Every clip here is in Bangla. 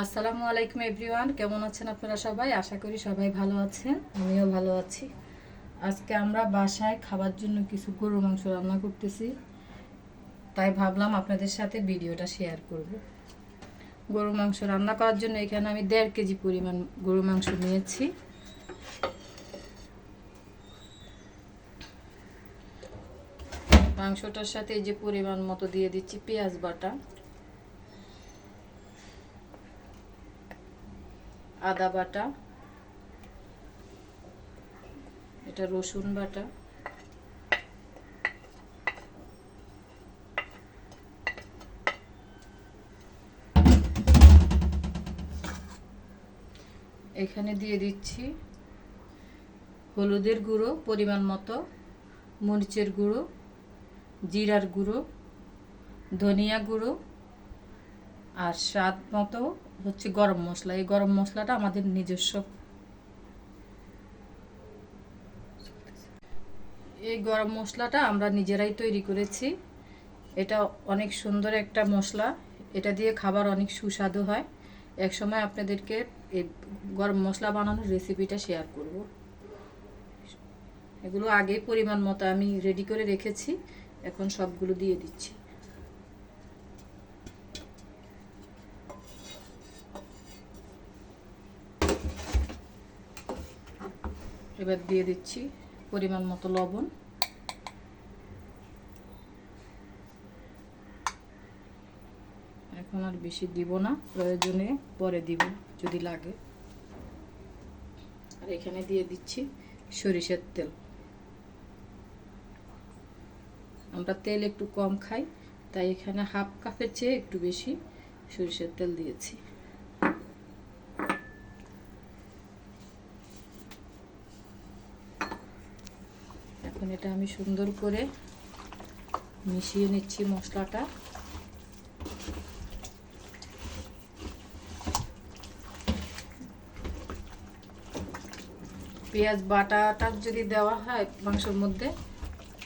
আসসালামু আলাইকুম এভরিওয়ান, কেমন আছেন আপনারা সবাই? আশা করি সবাই ভালো আছেন, আমিও ভালো আছি। আজকে আমরা বাসায় খাবার জন্য কিছু গরুর মাংস রান্না করতেছি, তাই ভাবলাম আপনাদের সাথে ভিডিওটা শেয়ার করব। গরুর মাংস রান্না করার জন্য এখানে আমি 1.5 কেজি পরিমাণ গরুর মাংস নিয়েছি। মাংসটার সাথে এই যে পরিমাণ মতো দিয়ে দিচ্ছি পেঁয়াজ বাটা, আদা বাটা, এটা রসুন বাটা, এখানে দিয়ে দিচ্ছি হলুদের গুঁড়ো পরিমাণ মতো, মরিচের গুঁড়ো, জিরার গুঁড়ো, ধনিয়া গুঁড়ো, আর স্বাদ মতো হচ্ছে গরম মশলা। এই গরম মশলাটা আমাদের নিজস্ব। এই গরম মশলাটা আমরা নিজেরাই তৈরি করেছি। এটা অনেক সুন্দর একটা মশলা, এটা দিয়ে খাবার অনেক সুস্বাদু হয়। এক সময় আপনাদেরকে এই গরম মশলা বানানোর রেসিপিটা শেয়ার করব। এগুলো আগে পরিমাণ মতো আমি রেডি করে রেখেছি, এখন সবগুলো দিয়ে দিচ্ছি। এবার দিয়ে দিচ্ছি পরিমাণ মতো লবণ, এখন আর বেশি দিব না, প্রয়োজনে পরে দিব যদি লাগে। আর এখানে দিয়ে দিচ্ছি সরিষার তেল। আমরা তেল একটু কম খাই, তাই এখানে হাফ কাপের চেয়ে একটু বেশি সরিষার তেল দিয়েছি। এখন এটা আমি সুন্দর করে মিশিয়ে নিচ্ছি মশলাটা। পেঁয়াজ বাটাটা যদি দেওয়া হয় মাংসের মধ্যে,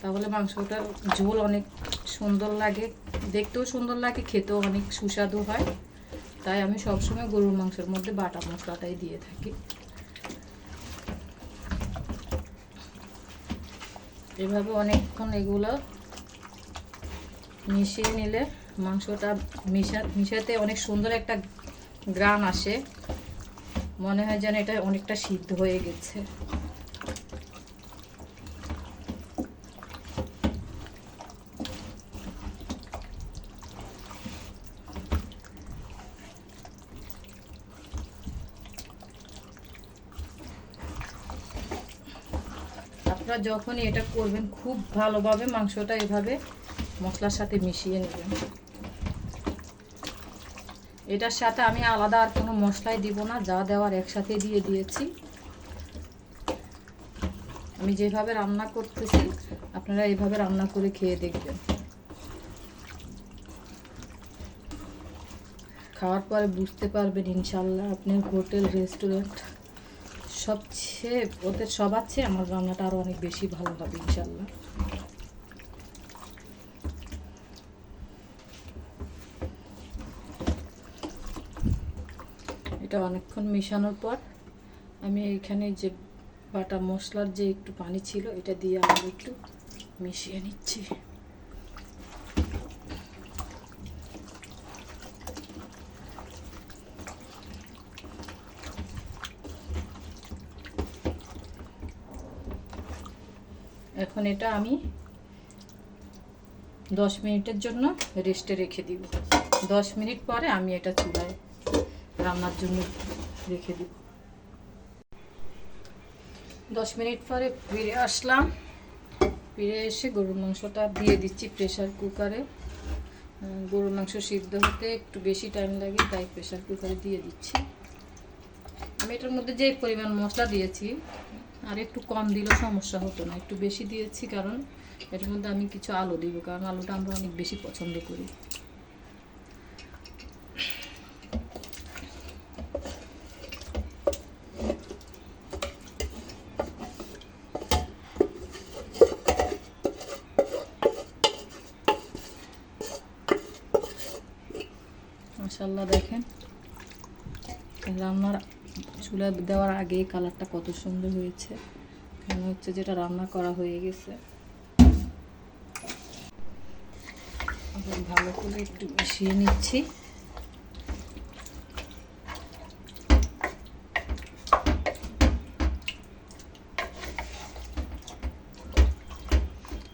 তাহলে মাংসটার ঝোল অনেক সুন্দর লাগে, দেখতেও সুন্দর লাগে, খেতেও অনেক সুস্বাদু হয়। তাই আমি সবসময় গরুর মাংসের মধ্যে বাটা মশলাটাই দিয়ে থাকি। এভাবে অনেকক্ষণ এগুলো মিশিয়ে নিলে মাংসটা মিশাতে অনেক সুন্দর একটা গ্রান আসে, মনে হয় যেন এটা অনেকটা সিদ্ধ হয়ে গেছে। আপনারা যখনই এটা করবেন খুব ভালোভাবে মাংসটা এভাবে মশলার সাথে মিশিয়ে নেবেন। এটার সাথে আমি আলাদা আর কোনো মশলাই দিব না, যা দেওয়ার একসাথে দিয়ে দিয়েছি। আমি যেভাবে রান্না করতেছি আপনারা এইভাবে রান্না করে খেয়ে দেখবেন। খাওয়ার পরে বুঝতে পারবেন ইনশাল্লাহ আপনি হোটেল রেস্টুরেন্ট সবচেয়ে ওদের সবার চেয়ে আমার রান্নাটা আরও অনেক বেশি ভালো হবে ইনশাল্লাহ। এটা অনেকক্ষণ মেশানোর পর আমি এইখানে যে বাটা মশলার যে একটু পানি ছিল এটা দিয়ে আবার একটু মিশিয়ে নিচ্ছি। এখন এটা আমি 10 মিনিটের জন্য রেস্টে রেখে দিব। 10 মিনিট পরে আমি এটা চুলায় রান্নার জন্য রেখে দিব। 10 মিনিট পরে ফিরে আসলাম। ফিরে এসে গরুর মাংসটা দিয়ে দিচ্ছি প্রেসার কুকারে। গরুর মাংস সিদ্ধ হতে একটু বেশি টাইম লাগে, তাই প্রেসার কুকারে দিয়ে দিচ্ছি। আমি এটার মধ্যে যে পরিমাণ মশলা দিয়েছি আর একটু কম দিলেও সমস্যা হতো না, একটু বেশি দিয়েছি কারণ এটার মধ্যে আমি কিছু আলু দিব, কারণ আলুটা আমরা অনেক বেশি পছন্দ করি। মাশাআল্লাহ দেখেন রান্নার চুলা দেওয়ার আগে কালারটা কত সুন্দর হয়েছে, মনে হচ্ছে যেটা রান্না করা হয়ে গেছে। ভালো করে একটু মিশিয়ে নিচ্ছি।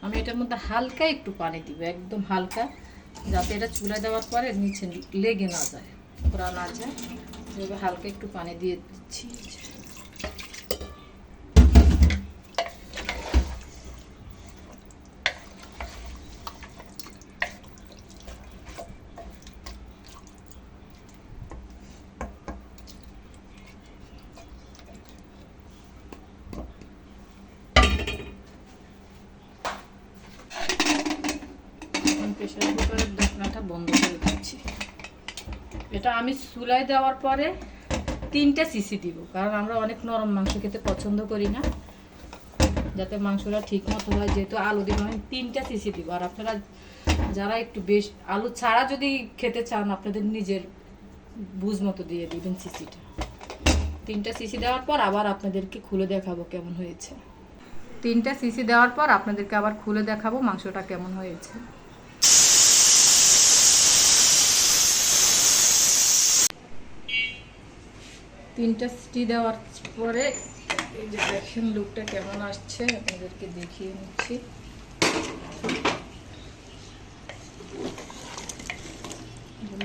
আমি এটার মধ্যে হালকা একটু পানি দিব, একদম হালকা, যাতে এটা চুলা দেওয়ার পরে নিচে লেগে না যায়, পোড়া না যায়। এভাবে হালকা একটু পানি দিয়ে দিচ্ছি। প্রেসার কুকারের ঢাকনাটা বন্ধ করে দিচ্ছি। এটা আমি চুলায় দেওয়ার পরে 3টে সিসি দিব, কারণ আমরা অনেক নরম মাংস খেতে পছন্দ করি না, যাতে মাংসটা ঠিক মতো হয়। যেহেতু আলু দিব, আমি 3টে সিসি দিব। আর আপনারা যারা একটু বেশ আলু ছাড়া যদি খেতে চান, আপনাদের নিজের বুঝ মতো দিয়ে দিবেন সিসিটা। 3টে সিসি দেওয়ার পর আবার আপনাদেরকে খুলে দেখাবো কেমন হয়েছে। 3টে সিসি দেওয়ার পর আপনাদেরকে আবার খুলে দেখাবো মাংসটা কেমন হয়েছে। 3টে সিটি দেওয়ার পরে এই যে দেখেন লুকটা কেমন আসছে, আপনাদেরকে দেখিয়ে নিচ্ছি।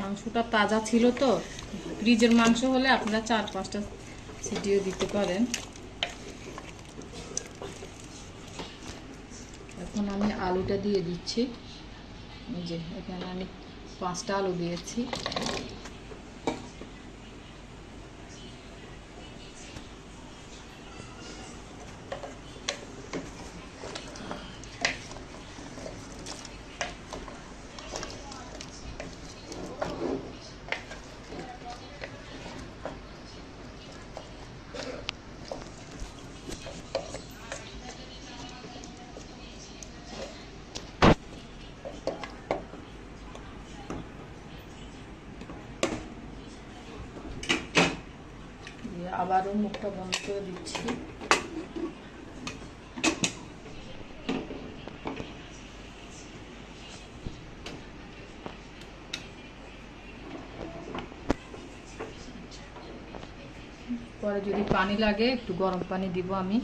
মাংসটা তাজা ছিল তো, ফ্রিজের মাংস হলে আপনারা 4-5টা সিটিও দিতে পারেন। এখন আমি আলুটা দিয়ে দিচ্ছি। এই যে এখানে আমি 5টা আলু দিয়েছি। আবারও মুখটা বন্ধ করে দিচ্ছি। পরে যদি পানি লাগে একটু গরম পানি দিব আমি।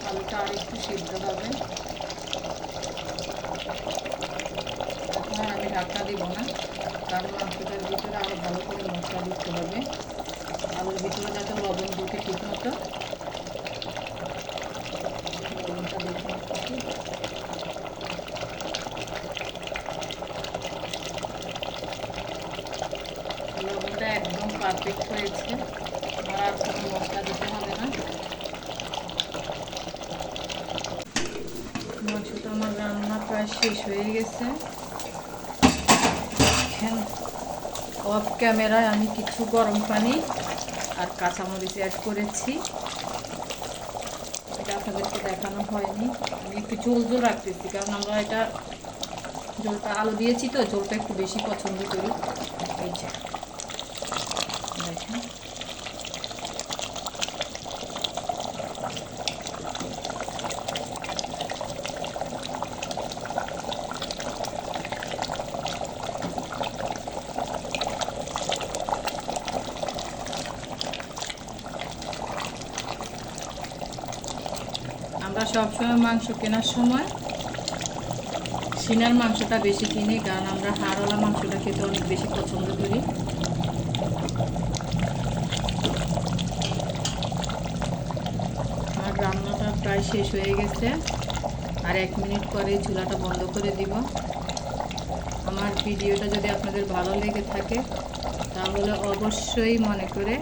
আলুটা আর একটু সিদ্ধ হবে। এখন আর আমি ঢাকনা দিব না, কারণ মাংসটার ভিতরে আরও ভালো করে মশলা দিতে হবে। আলুর ভিতরে যাতে লবণ ঢুকে ঠিক মতো। লবণটা দেখুন, লবণটা একদম পারফেক্ট হয়েছে। আমার আর কোনো মশলা দিতে হবে না। মাংসটা আমার রান্না প্রায় শেষ হয়ে গেছে। অফ ক্যামেরায় আমি কিছু গরম পানি আর কাঁচামরিচ অ্যাড করেছি, এটা আপনাদেরকে দেখানো হয়নি। আমি একটু ঝোল ঝোল রাখতেছি, কারণ আমরা এটা ঝোলটা আলু দিয়েছি তো, ঝোলটা একটু বেশি পছন্দ করি। এই যে দেখেন, আমরা সবসময় মাংস কেনার সময় সিনার মাংসটা বেশি কিনি, কারণ আমরা হাড়ওয়ালা মাংসটা খেতে অনেক বেশি পছন্দ করি। আমার রান্নাটা প্রায় শেষ হয়ে গেছে, আর 1 মিনিট পরেই চুলাটা বন্ধ করে দিব। আমার ভিডিওটা যদি আপনাদের ভালো লেগে থাকে তাহলে অবশ্যই মনে করে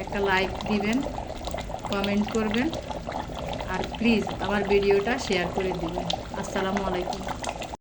একটা লাইক দিবেন, কমেন্ট করবেন, আর প্লিজ আমার ভিডিওটা শেয়ার করে দিবেন। আসসালামু আলাইকুম।